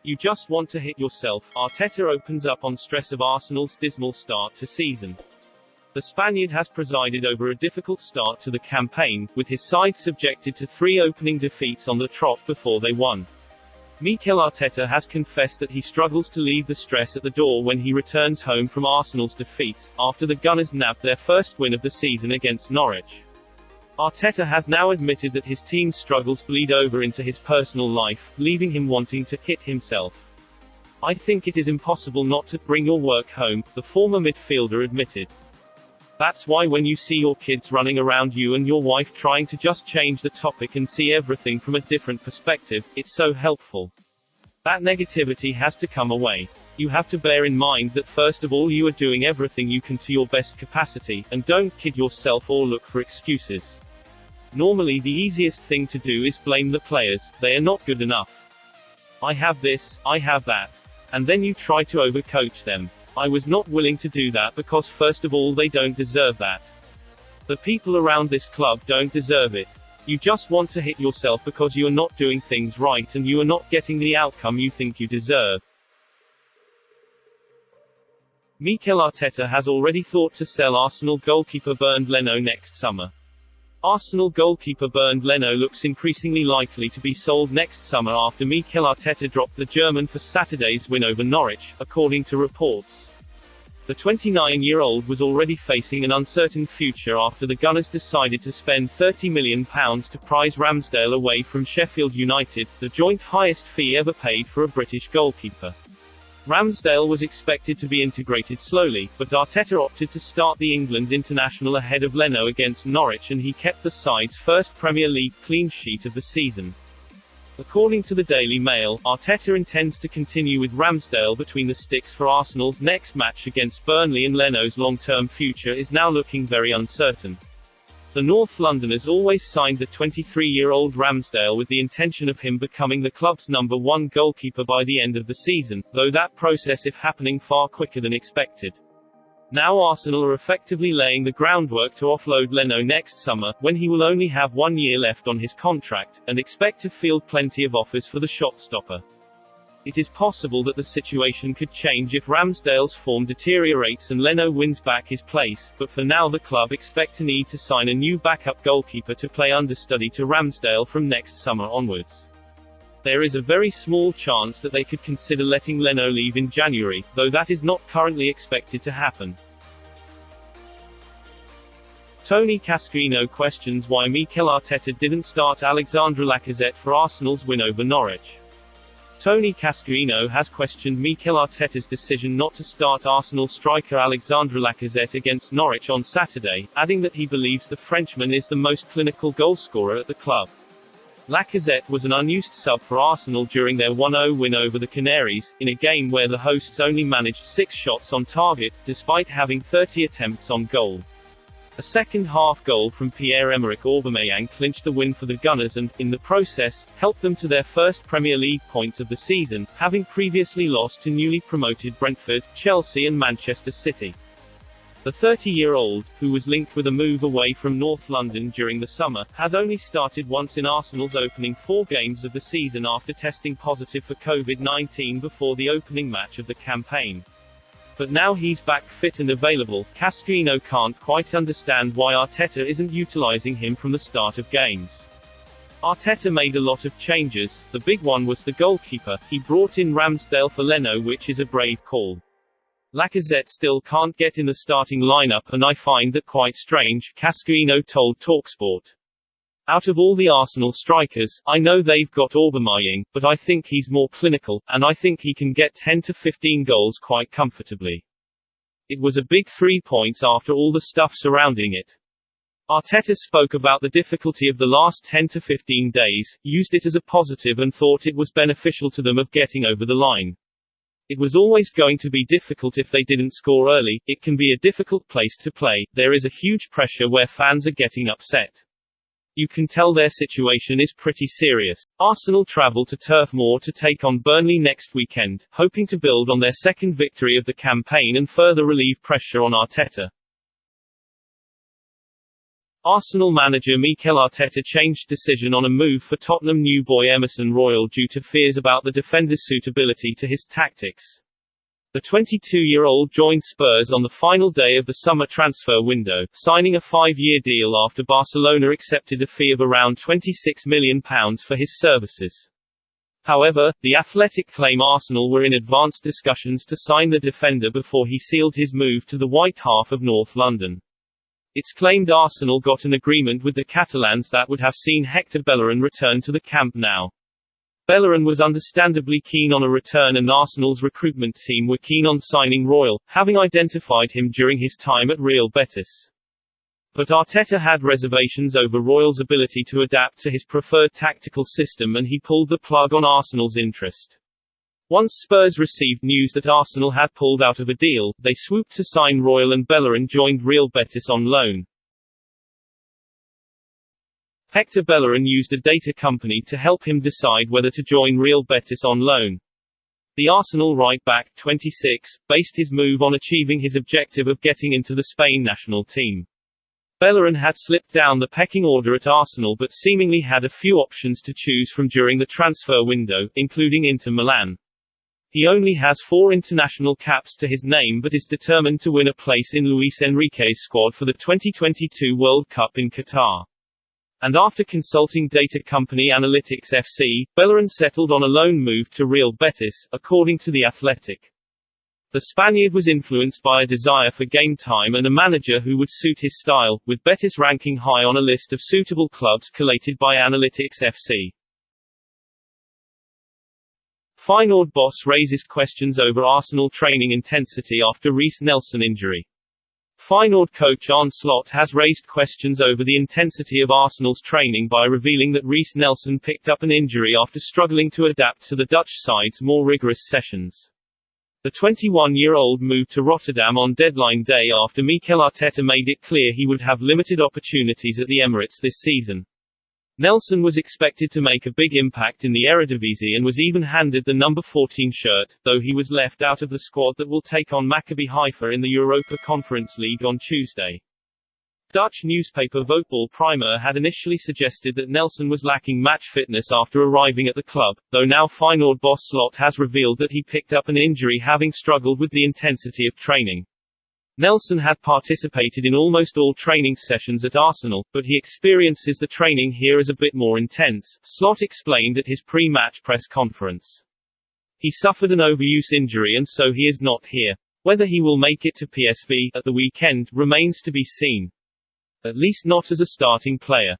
You just want to hit yourself. Arteta opens up on stress of Arsenal's dismal start to season. The Spaniard has presided over a difficult start to the campaign, with his side subjected to 3 opening defeats on the trot before they won. Mikel Arteta has confessed that he struggles to leave the stress at the door when he returns home from Arsenal's defeats, after the Gunners nabbed their first win of the season against Norwich. Arteta has now admitted that his team's struggles bleed over into his personal life, leaving him wanting to hit himself. "I think it is impossible not to bring your work home," the former midfielder admitted. "That's why when you see your kids running around you and your wife trying to just change the topic and see everything from a different perspective, it's so helpful. That negativity has to come away. You have to bear in mind that first of all you are doing everything you can to your best capacity, and don't kid yourself or look for excuses. Normally the easiest thing to do is blame the players, they are not good enough. I have this, I have that. And then you try to overcoach them. I was not willing to do that because first of all they don't deserve that. The people around this club don't deserve it. You just want to hit yourself because you are not doing things right and you are not getting the outcome you think you deserve." Mikel Arteta has already thought to sell Arsenal goalkeeper Bernd Leno next summer. Arsenal goalkeeper Bernd Leno looks increasingly likely to be sold next summer after Mikel Arteta dropped the German for Saturday's win over Norwich, according to reports. The 29-year-old was already facing an uncertain future after the Gunners decided to spend £30 million to prize Ramsdale away from Sheffield United, the joint highest fee ever paid for a British goalkeeper. Ramsdale was expected to be integrated slowly, but Arteta opted to start the England international ahead of Leno against Norwich and he kept the side's first Premier League clean sheet of the season. According to the Daily Mail, Arteta intends to continue with Ramsdale between the sticks for Arsenal's next match against Burnley, and Leno's long-term future is now looking very uncertain. The North Londoners always signed the 23-year-old Ramsdale with the intention of him becoming the club's #1 goalkeeper by the end of the season, though that process is happening far quicker than expected. Now Arsenal are effectively laying the groundwork to offload Leno next summer, when he will only have 1 year left on his contract, and expect to field plenty of offers for the shot-stopper. It is possible that the situation could change if Ramsdale's form deteriorates and Leno wins back his place, but for now the club expect to need to sign a new backup goalkeeper to play understudy to Ramsdale from next summer onwards. There is a very small chance that they could consider letting Leno leave in January, though that is not currently expected to happen. Tony Cascarino questions why Mikel Arteta didn't start Alexandre Lacazette for Arsenal's win over Norwich. Tony Cascarino has questioned Mikel Arteta's decision not to start Arsenal striker Alexandre Lacazette against Norwich on Saturday, adding that he believes the Frenchman is the most clinical goalscorer at the club. Lacazette was an unused sub for Arsenal during their 1-0 win over the Canaries, in a game where the hosts only managed 6 shots on target, despite having 30 attempts on goal. A second-half goal from Pierre-Emerick Aubameyang clinched the win for the Gunners and, in the process, helped them to their first Premier League points of the season, having previously lost to newly promoted Brentford, Chelsea and Manchester City. The 30-year-old, who was linked with a move away from North London during the summer, has only started once in Arsenal's opening 4 games of the season after testing positive for COVID-19 before the opening match of the campaign. But now he's back fit and available. Cascarino can't quite understand why Arteta isn't utilizing him from the start of games. Arteta made a lot of changes, the big one was the goalkeeper. He brought in Ramsdale for Leno, which is a brave call. Lacazette still can't get in the starting lineup and I find that quite strange, Cascarino told TalkSport. Out of all the Arsenal strikers, I know they've got Aubameyang, but I think he's more clinical, and I think he can get 10 to 15 goals quite comfortably. It was a big 3 points after all the stuff surrounding it. Arteta spoke about the difficulty of the last 10 to 15 days, used it as a positive and thought it was beneficial to them of getting over the line. It was always going to be difficult if they didn't score early, it can be a difficult place to play, there is a huge pressure where fans are getting upset. You can tell their situation is pretty serious. Arsenal travel to Turf Moor to take on Burnley next weekend, hoping to build on their second victory of the campaign and further relieve pressure on Arteta. Arsenal manager Mikel Arteta changed decision on a move for Tottenham new boy Emerson Royal due to fears about the defender's suitability to his tactics. The 22-year-old joined Spurs on the final day of the summer transfer window, signing a 5-year deal after Barcelona accepted a fee of around £26 million for his services. However, The Athletic claim Arsenal were in advanced discussions to sign the defender before he sealed his move to the white half of North London. It's claimed Arsenal got an agreement with the Catalans that would have seen Hector Bellerin return to the Camp Nou. Bellerin was understandably keen on a return and Arsenal's recruitment team were keen on signing Royal, having identified him during his time at Real Betis. But Arteta had reservations over Royal's ability to adapt to his preferred tactical system and he pulled the plug on Arsenal's interest. Once Spurs received news that Arsenal had pulled out of a deal, they swooped to sign Royal and Bellerin joined Real Betis on loan. Hector Bellerin used a data company to help him decide whether to join Real Betis on loan. The Arsenal right-back, 26, based his move on achieving his objective of getting into the Spain national team. Bellerin had slipped down the pecking order at Arsenal but seemingly had a few options to choose from during the transfer window, including Inter Milan. He only has 4 international caps to his name but is determined to win a place in Luis Enrique's squad for the 2022 World Cup in Qatar. And after consulting data company Analytics FC, Bellerin settled on a loan move to Real Betis, according to The Athletic. The Spaniard was influenced by a desire for game time and a manager who would suit his style, with Betis ranking high on a list of suitable clubs collated by Analytics FC. Feyenoord boss raises questions over Arsenal training intensity after Reece Nelson injury. Feyenoord coach Arne Slot has raised questions over the intensity of Arsenal's training by revealing that Reece Nelson picked up an injury after struggling to adapt to the Dutch side's more rigorous sessions. The 21-year-old moved to Rotterdam on deadline day after Mikel Arteta made it clear he would have limited opportunities at the Emirates this season. Nelson was expected to make a big impact in the Eredivisie and was even handed the number 14 shirt, though he was left out of the squad that will take on Maccabi Haifa in the Europa Conference League on Tuesday. Dutch newspaper Voetbal Primer had initially suggested that Nelson was lacking match fitness after arriving at the club, though now Feyenoord boss Slot has revealed that he picked up an injury having struggled with the intensity of training. Nelson had participated in almost all training sessions at Arsenal, but he experiences the training here as a bit more intense, Slot explained at his pre-match press conference. He suffered an overuse injury and so he is not here. Whether he will make it to PSV at the weekend remains to be seen. At least not as a starting player.